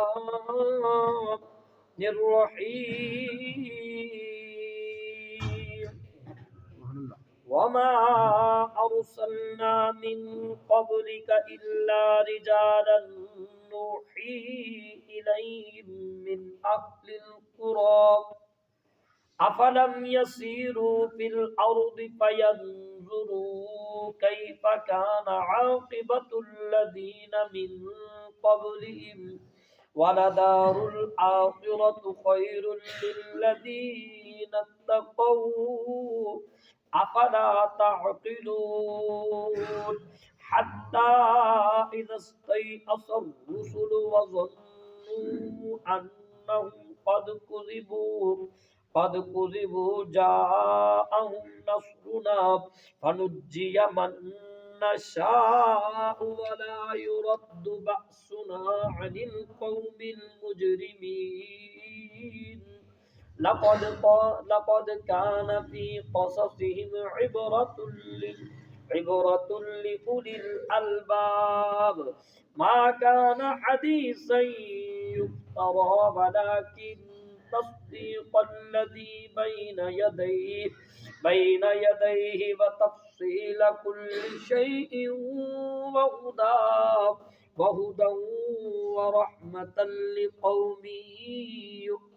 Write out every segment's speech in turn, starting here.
الرحمن الرحيم وما أرسلنا من قبلك إلا رجالا نوحي إليهم من أهل القرى أفلم يسيروا في الأرض فينظروا كيف كان عاقبة الذين من قبلهم ولدار الآخرة خير للذين اتقوا أفلا تعقلون حتى إذا استيأس الرسل وظنوا أنهم قد كذبوا جاءهم نصرنا فنجي من نشاء ولا يرد بأسنا عن القوم المجرمين لقد كان في قصصهم عبرة لأولي الألباب ما كان حديثا يفترى ولكن تصديق الذي بين يديه وتفصيل كل شيء وهدى ورحمة لقوم يؤمنون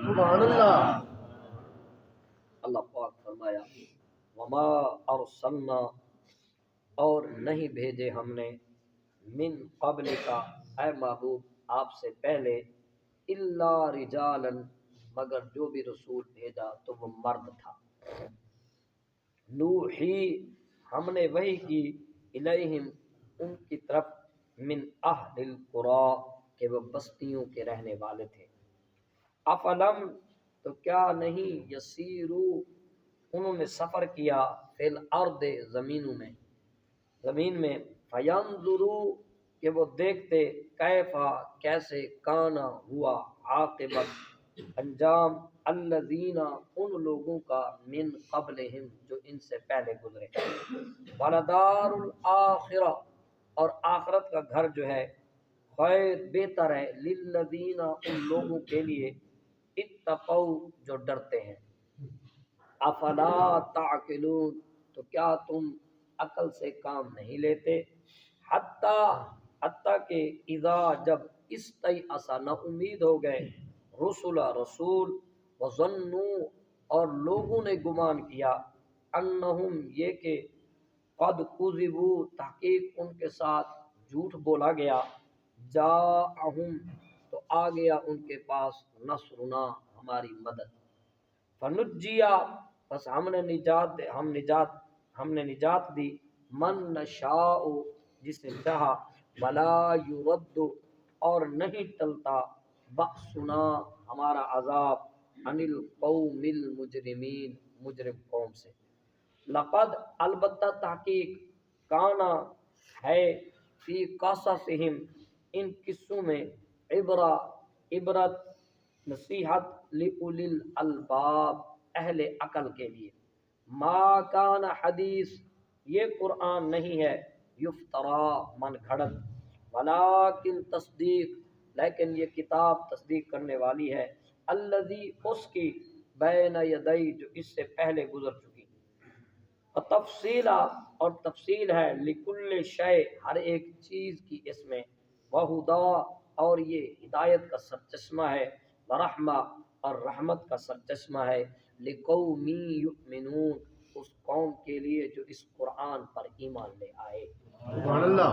سبحان اللہ۔ اللہ پاک فرمایا وما ارسلنا اور نہیں بھیجے ہم نے من قبل کا اے محبوب آپ سے پہلے الا رجالا مگر جو بھی رسول بھیجا تو وہ مرد تھا نوحی ہم نے وحی کی الیہم ان کی طرف من اہل القرى کہ وہ بستیوں کے رہنے والے تھے افلم تو کیا نہیں یسیرو انہوں نے سفر کیا فی الارض زمین میں فینظرو کہ وہ دیکھتے کیفا کیسے کانا ہوا عاقبت انجام الذین ان لوگوں کا من قبلہم جو ان سے پہلے گزرے ولدار الآخرہ اور آخرت کا گھر جو ہے خیر بہتر ہے للذین ان لوگوں کے لیے اتقوا جو ڈرتے ہیں افلا تعقلون تو کیا تم عقل سے کام نہیں لیتے حتیٰ کہ اذا جب استیأس نہ امید ہو گئے رسول وظنوا اور لوگوں نے گمان کیا انہم یہ کہ قد کذبوا تحقیق ان کے ساتھ جھوٹ بولا گیا جاءہم تو آ گیا ان کے پاس نصرنا ہماری مدد فنجیا بس ہم نے نجات دی من نشاء جسے چاہا ولا یرد اور نہیں ٹلتا بأسنا ہمارا عذاب عن القوم المجرمین مجرم قوم سے لقد البتہ تحقیق کانا ہے فی قصصہم ان قصوں میں عبرت نصیحت لأولی الالباب اہل عقل کے لیے ما کان حدیث یہ قرآن نہیں ہے یفترا من گھڑت ولیکن تصدیق لیکن یہ کتاب تصدیق کرنے والی ہے الذی اس کی بین یدی جو اس سے پہلے گزر چکی تفصیلا اور تفصیل ہے لکل شے ہر ایک چیز کی اس میں وہدا اور یہ ہدایت کا سرچشمہ ہے ورحمہ اور رحمت کا سرچشمہ ہے لقوم یؤمنون اس قوم کے لیے جو اس قرآن پر ایمان لے آئے سبحان اللہ۔